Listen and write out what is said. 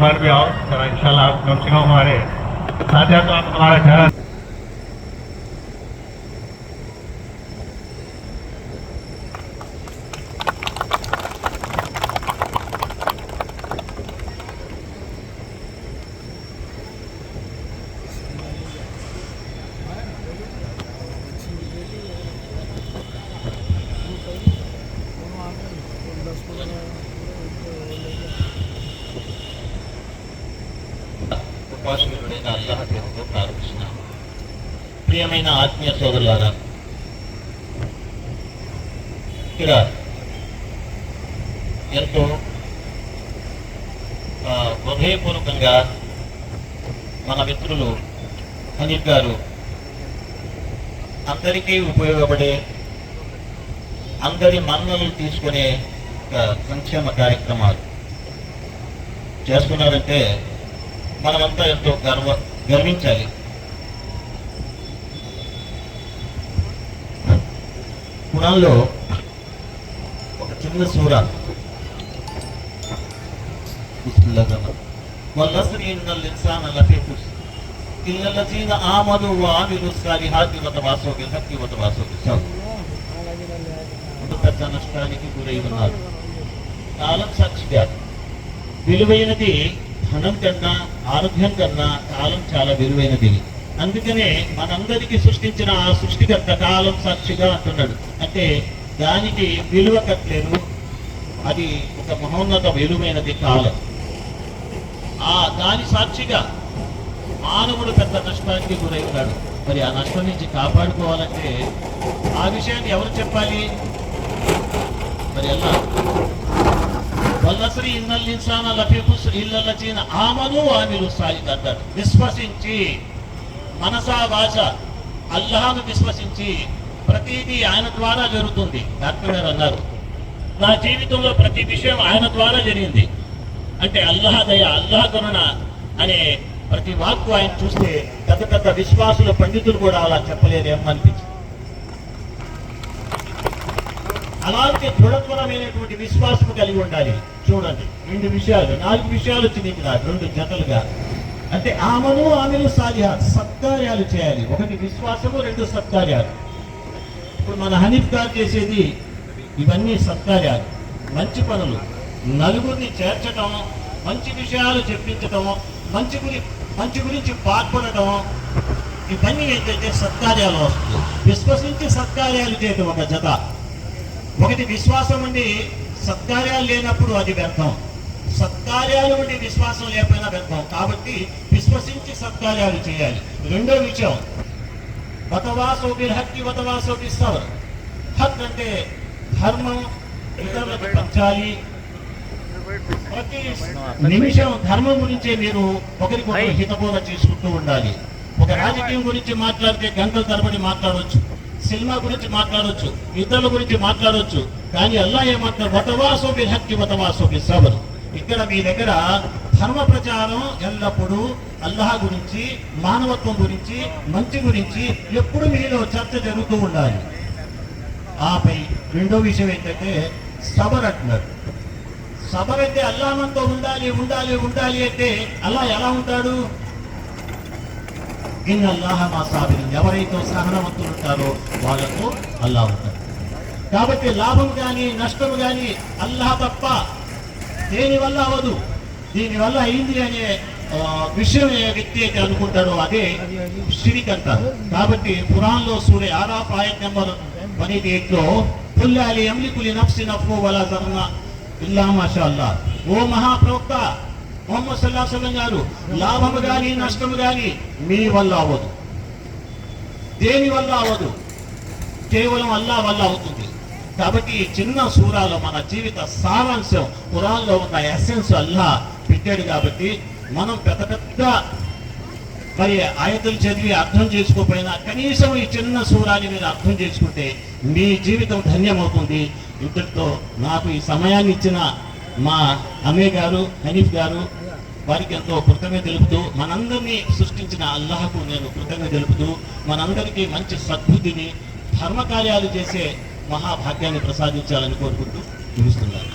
बार भी आओ जरा, इंशाल्लाह आप कम से कम हमारे साथ हैं तो आप हमारा चेहरा ఉపాసకుడైన అల్లాహ్ పేరుతో ప్రారంభిస్తున్నాను. ప్రియమైన ఆత్మీయ సోదరులారా, ఇక్కడ ఎంతో హృదయపూర్వకంగా మన మిత్రులు హనీఫ్ గారు అందరికీ ఉపయోగపడే, అందరి మన్ననలు తీసుకునే సంక్షేమ కార్యక్రమాలు చేస్తున్నారంటే మనమంతా ఎంతో గర్వించాలి. ఖురాన్లో ఒక చిన్న సూర వల్లస్రి ఇన్నల్ ఇన్సాన లఫీ ఖుస్ర్ ఇల్లల్లజీన ఆమను వఅమిలు స్సాలిహాతి వతవాసౌ బిల్ హక్కి వతవాసౌ బిస్సబ్ర్. పెద్ద నష్టానికి గురై ఉన్నారు. కాలం సాక్షిగా విలువైనది ధనం కన్నా, ఆరోగ్యం కన్నా కాలం చాలా విలువైనది. అందుకనే మనందరికీ సృష్టించిన ఆ సృష్టికర్త కాలం సాక్షిగా అంటున్నాడు. అంటే దానికి విలువ కట్టలేదు, అది ఒక మహోన్నత విలువైనది కాలం. ఆ దాని సాక్షిగా మానవుడు పెద్ద నష్టానికి గురై ఉన్నాడు. మరి ఆ నష్టం నుంచి కాపాడుకోవాలంటే ఆ విషయాన్ని ఎవరు చెప్పాలి? మరి ఎలా? వల్లస్రి ఇన్నల్ ఇన్సాన లఫీ ఖుస్ర్ ఇల్లల్లజీన ఆమను వఅమిలు స్సాలిహాత్ అంటాడు. విశ్వసించి, మనసా వాచ అల్లాహ్ను విశ్వసించి ప్రతిదీ ఆయన ద్వారా జరుగుతుంది. డాక్టర్ గారు అన్నారు, నా జీవితంలో ప్రతి విషయం ఆయన ద్వారా జరిగింది. అంటే అల్లాహ్ దయ, అల్లాహ్ కరుణ అనే ప్రతి వాక్కు ఆయన చూస్తే పెద్ద పెద్ద విశ్వాసుల పండితులు కూడా అలా చెప్పలేరేమనిపించింది. అలాంటి దృఢత్వరమైనటువంటి విశ్వాసం కలిగి ఉండాలి. చూడండి, 4 విషయాలు వచ్చింది ఇక్కడ 2 జతలుగా. అంటే ఆమను ఆమెను సాలిహాత్, సత్కార్యాలు చేయాలి. 1 విశ్వాసము, 2 సత్కార్యాలు. ఇప్పుడు మన హనీఫ్ గారు చేసేది ఇవన్నీ సత్కార్యాలు, మంచి పనులు, నలుగురిని చేర్చటం, మంచి విషయాలు చెప్పించటం, మంచి గురించి పాల్పడటం, ఇవన్నీ ఏంటంటే సత్కార్యాలు వస్తుంది. విశ్వసించి సత్కార్యాలు చేయటం ఒక జత. 1 విశ్వాసం ఉండి సత్కార్యాలు లేనప్పుడు అది వ్యర్థం, సత్కార్యాలు ఉండి విశ్వాసం లేకపోయినా వ్యర్థం. కాబట్టి విశ్వసించి సత్కార్యాలు చేయాలి. 2వ విషయం వతవాసౌ బిల్ హక్కి వతవాసౌ బిస్సబ్ర్. హక్ అంటే ధర్మం, ఇతరులకు పంచాలి. ప్రతి నిమిషం ధర్మం గురించే మీరు ఒకరికొకరు హితబోధ చేసుకుంటూ ఉండాలి. ఒక రాజకీయం గురించి మాట్లాడితే గంటల తరబడి మాట్లాడవచ్చు, సినిమా గురించి మాట్లాడవచ్చు, ఇతరుల గురించి మాట్లాడవచ్చు. కానీ అల్లాహ్ ఏమంటారు? వతవాసౌ బిల్ హక్కి వతవాసౌ బిస్సబ్ర్. ఇక్కడ మీ దగ్గర ధర్మ ప్రచారం ఎల్లప్పుడూ అల్లాహ్ గురించి, మానవత్వం గురించి, మంచి గురించి ఎప్పుడు మీలో చర్చ జరుగుతూ ఉండాలి. ఆపై 2వ విషయం ఏంటంటే సబర్ అంటున్నారు. సబర్ అంటే అల్లాహ్ మనతో ఉండాలి ఉండాలి ఉండాలి అంటే అల్లాహ్ ఎలా ఉంటాడు? ఇన్నల్లాహ మా సాబిరీన్. ఎవరైతే సహనవంతులు ఉంటారో వాళ్ళతో అల్లాహ్ ఉంటాడు. కాబట్టి లాభం కానీ నష్టం కానీ అల్లాహ్ తప్ప దేనివల్ల అవ్వదు. దీనివల్ల అయింది అనే విషయం ఏ వ్యక్తి అయితే అనుకుంటాడో అదే షిరిక్ అంటారు. కాబట్టి ఖురాన్లో సూరా ఆరాఫ్ ఆయత్ నెంబర్ 28లో కుల్లాలి యమ్లికులి నఫ్సి నఫ్హు వలా జర్నా ఇల్లా మాషా అల్లాహ్. ఓ మహాప్రవక్త ముహమ్మద్ సల్లల్లాహు అలైహి వసల్లం గారు, లాభము కానీ నష్టము కానీ మీ వల్ల అవ్వదు, దేని వల్ల అవ్వదు, కేవలం అల్లాహ్ వల్ల అవుతుంది. కాబట్టి ఈ చిన్న సూరాలో మన జీవిత సారాంశం, ఖురాన్లో ఉన్న ఎసెన్స్ అల్లాహ్ పెట్టాడు. కాబట్టి మనం పెద్ద పెద్ద మరి ఆయతులు చదివి అర్థం చేసుకోకపోయినా కనీసం ఈ చిన్న సూరాన్ని మీరు అర్థం చేసుకుంటే మీ జీవితం ధన్యమవుతుంది. ఇంతటితో నాకు ఈ సమయాన్ని ఇచ్చిన మా అమీర్ గారు, హనీఫ్ గారు, వారికి ఎంతో కృతజ్ఞత తెలుపుతూ, మనందరినీ సృష్టించిన అల్లాహకు నేను కృతజ్ఞత తెలుపుతూ, మనందరికీ మంచి సద్బుద్ధిని, ధర్మకార్యాలు చేసే మహాభాగ్యాన్ని ప్రసాదించాలని కోరుకుంటూ ముగిస్తున్నాను.